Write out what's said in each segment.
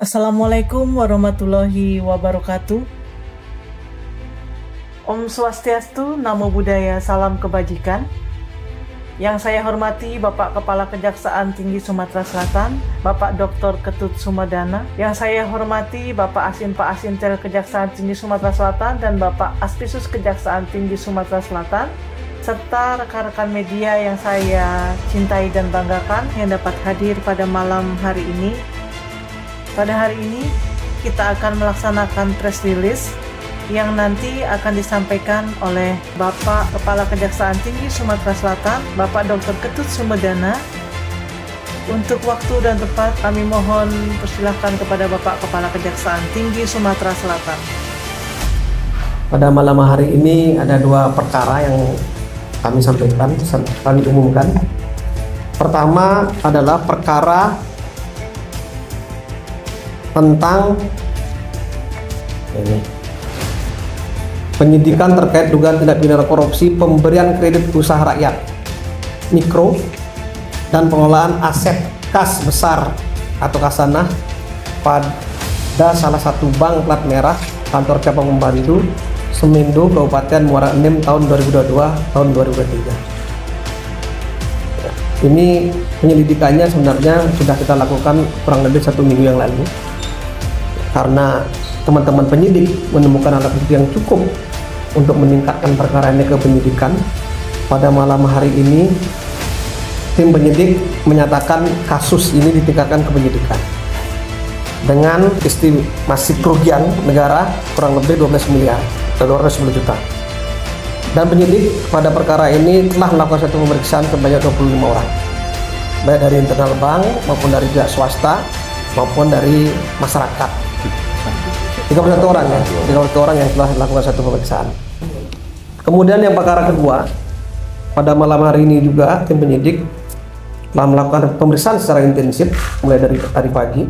Assalamualaikum warahmatullahi wabarakatuh. Om Swastiastu, Namo Buddhaya, salam kebajikan. Yang saya hormati Bapak Kepala Kejaksaan Tinggi Sumatera Selatan, Bapak Dr. Ketut Sumedana. Yang saya hormati Bapak Asinpa Asintel Kejaksaan Tinggi Sumatera Selatan dan Bapak Aspisus Kejaksaan Tinggi Sumatera Selatan, serta rekan-rekan media yang saya cintai dan banggakan yang dapat hadir pada malam hari ini. Pada hari ini, kita akan melaksanakan press release yang nanti akan disampaikan oleh Bapak Kepala Kejaksaan Tinggi Sumatera Selatan, Bapak Dr. Ketut Sumedana. Untuk waktu dan tempat, kami mohon persilahkan kepada Bapak Kepala Kejaksaan Tinggi Sumatera Selatan. Pada malam hari ini ada dua perkara yang kami sampaikan, kami umumkan. Pertama adalah perkara tentang penyidikan terkait dugaan tindak pidana korupsi pemberian kredit usaha rakyat mikro dan pengelolaan aset kas besar atau kasanah pada salah satu bank plat merah kantor cabang pembantu Semendo Kabupaten Muara Enim tahun 2022 tahun 2023. Ini penyelidikannya sebenarnya sudah kita lakukan kurang lebih 1 minggu yang lalu, karena teman-teman penyidik menemukan alat bukti yang cukup untuk meningkatkan perkara ini ke penyidikan. Pada malam hari ini tim penyidik menyatakan kasus ini ditingkatkan ke penyidikan dengan estimasi kerugian negara kurang lebih 12 miliar atau 210 juta. Dan penyidik pada perkara ini telah melakukan satu pemeriksaan sebanyak 25 orang, baik dari internal bank maupun dari pihak swasta maupun dari masyarakat. 31 orang ya, 31 orang yang telah melakukan satu pemeriksaan. Kemudian yang perkara kedua, pada malam hari ini juga tim penyidik telah melakukan pemeriksaan secara intensif mulai dari tadi pagi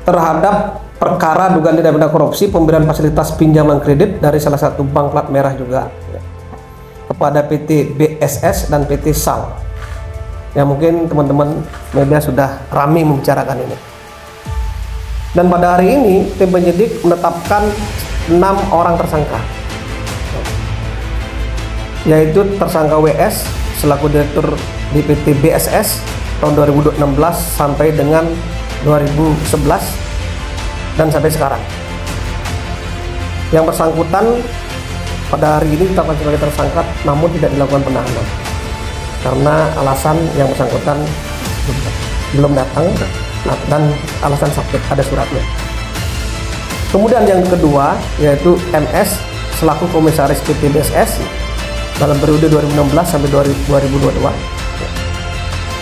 terhadap perkara dugaan tindak pidana korupsi pemberian fasilitas pinjaman kredit dari salah satu bank plat merah juga kepada PT BSS dan PT SAL. Ya, mungkin teman-teman media sudah ramai membicarakan ini. Dan pada hari ini tim penyidik menetapkan 6 orang tersangka, yaitu tersangka WS selaku direktur di PT BSS tahun 2016 sampai dengan 2011 dan sampai sekarang. Yang bersangkutan pada hari ini ditetapkan sebagai tersangka namun tidak dilakukan penahanan karena alasan yang bersangkutan belum datang dan alasan sakit, ada suratnya. Kemudian yang kedua yaitu MS selaku komisaris PT BSS dalam periode 2016 sampai 2022.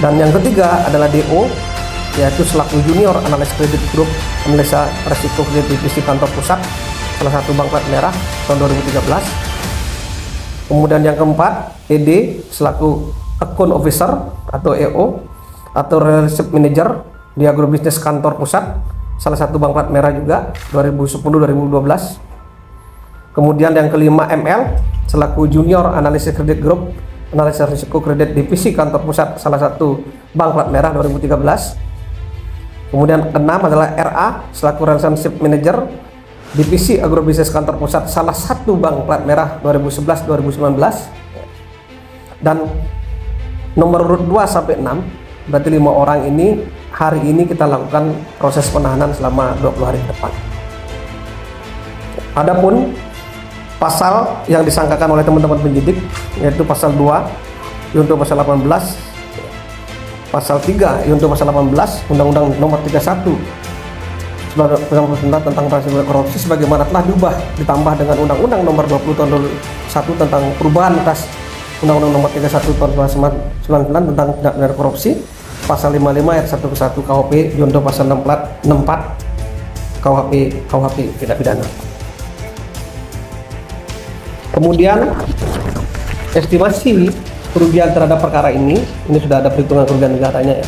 Dan yang ketiga adalah DO yaitu selaku junior analis kredit grup analisa resiko kredit divisi kantor pusat salah satu bank plat merah tahun 2013. Kemudian yang keempat ED selaku account officer atau EO atau relationship manager di agrobisnis kantor pusat salah satu bank plat merah juga 2010-2012. Kemudian yang kelima ML selaku junior analis kredit grup analisa risiko kredit divisi kantor pusat salah satu bank plat merah 2013. Kemudian keenam adalah RA selaku relationship manager divisi agrobisnis kantor pusat salah satu bank plat merah 2011-2019. Dan nomor urut 2 sampai 6 berarti 5 orang ini hari ini kita lakukan proses penahanan selama 20 hari ke depan. Adapun pasal yang disangkakan oleh teman-teman penyidik yaitu pasal 2 Yunto pasal 18, pasal 3 Yunto pasal 18 Undang-Undang Nomor 31 tentang korupsi sebagaimana telah diubah ditambah dengan Undang-Undang Nomor 20 tahun 2001 tentang perubahan atas Undang-Undang Nomor 31 tahun 1999 tentang tindak pidana korupsi, pasal 55 ayat 1 ke 1 KUHP Yunto pasal 64 KUHP tindak pidana. Kemudian estimasi kerugian terhadap perkara ini sudah ada perhitungan kerugian negaranya ya,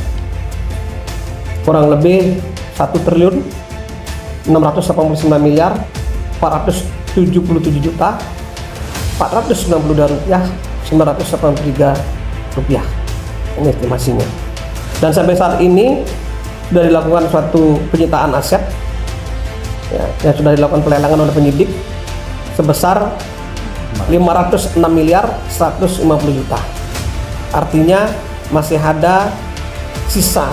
kurang lebih 1.689.477.493 rupiah. Ini estimasinya. Dan sampai saat ini sudah dilakukan suatu penyitaan aset yang sudah dilakukan pelelangan oleh penyidik sebesar 506 miliar 150 juta. Artinya masih ada sisa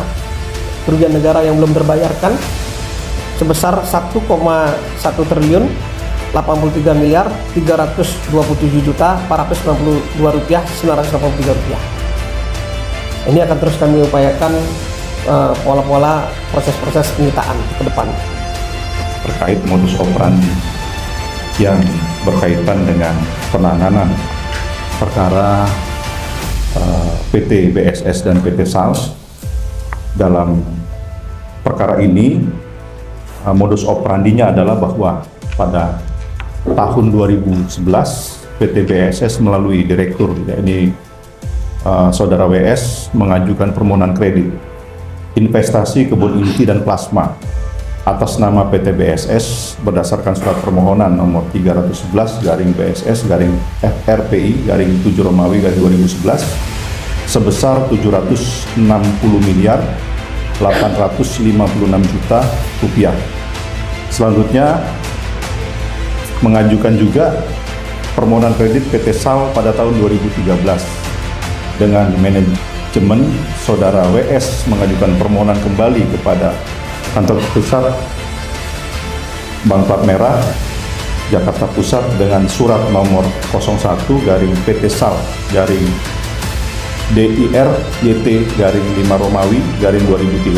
kerugian negara yang belum terbayarkan sebesar 1,1 triliun 83 miliar 327 juta 492 rupiah 983 rupiah. Ini akan terus kami upayakan pola-pola proses-proses penyitaan ke depan. Terkait modus operandi yang berkaitan dengan penanganan perkara PT BSS dan PT SAL. Dalam perkara ini modus operandinya adalah bahwa pada tahun 2011 PT BSS melalui direktur, yakni Saudara WS, mengajukan permohonan kredit investasi kebun inti dan plasma atas nama PT BSS berdasarkan surat permohonan nomor 311 garing BSS garing FRPI garing 7 Romawi garing 2011 sebesar 760 miliar 856 juta rupiah. Selanjutnya mengajukan juga permohonan kredit PT SAL pada tahun 2013 dengan manajemen Saudara WS mengajukan permohonan kembali kepada Kantor Pusat Bank Plat Merah Jakarta Pusat dengan surat nomor 01 garing PT SAL garing DIR YT garing 5 Romawi garing 2013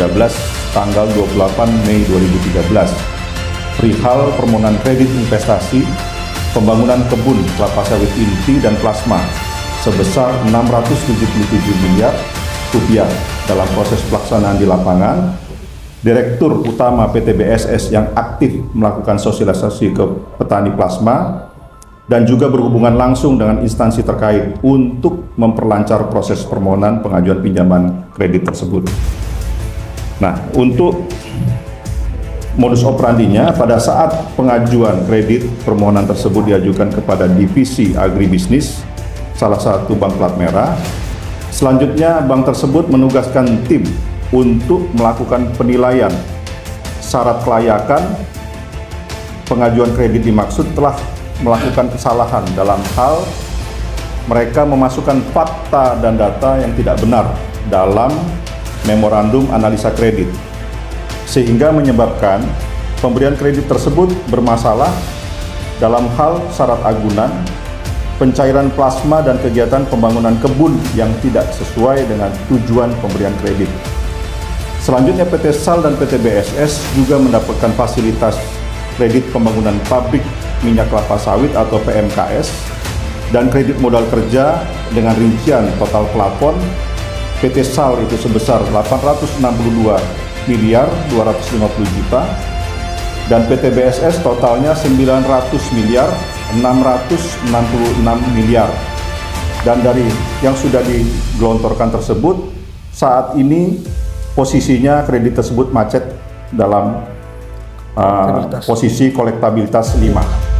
tanggal 28 Mei 2013 perihal permohonan kredit investasi pembangunan kebun kelapa sawit inti dan plasma sebesar 677 miliar rupiah. Dalam proses pelaksanaan di lapangan, Direktur Utama PT BSS yang aktif melakukan sosialisasi ke petani plasma dan juga berhubungan langsung dengan instansi terkait untuk memperlancar proses permohonan pengajuan pinjaman kredit tersebut. Nah, untuk modus operandinya, pada saat pengajuan kredit permohonan tersebut diajukan kepada divisi agribisnis salah satu bank plat merah, selanjutnya bank tersebut menugaskan tim untuk melakukan penilaian syarat kelayakan pengajuan kredit dimaksud telah melakukan kesalahan dalam hal mereka memasukkan fakta dan data yang tidak benar dalam memorandum analisa kredit, sehingga menyebabkan pemberian kredit tersebut bermasalah dalam hal syarat agunan, pencairan plasma dan kegiatan pembangunan kebun yang tidak sesuai dengan tujuan pemberian kredit. Selanjutnya PT SAL dan PT BSS juga mendapatkan fasilitas kredit pembangunan pabrik minyak kelapa sawit atau PMKS dan kredit modal kerja dengan rincian total plafon PT SAL itu sebesar 862 miliar 250 juta dan PT BSS totalnya 900 miliar 666 miliar. Dan dari yang sudah digelontorkan tersebut, saat ini posisinya kredit tersebut macet dalam posisi kolektabilitas 5.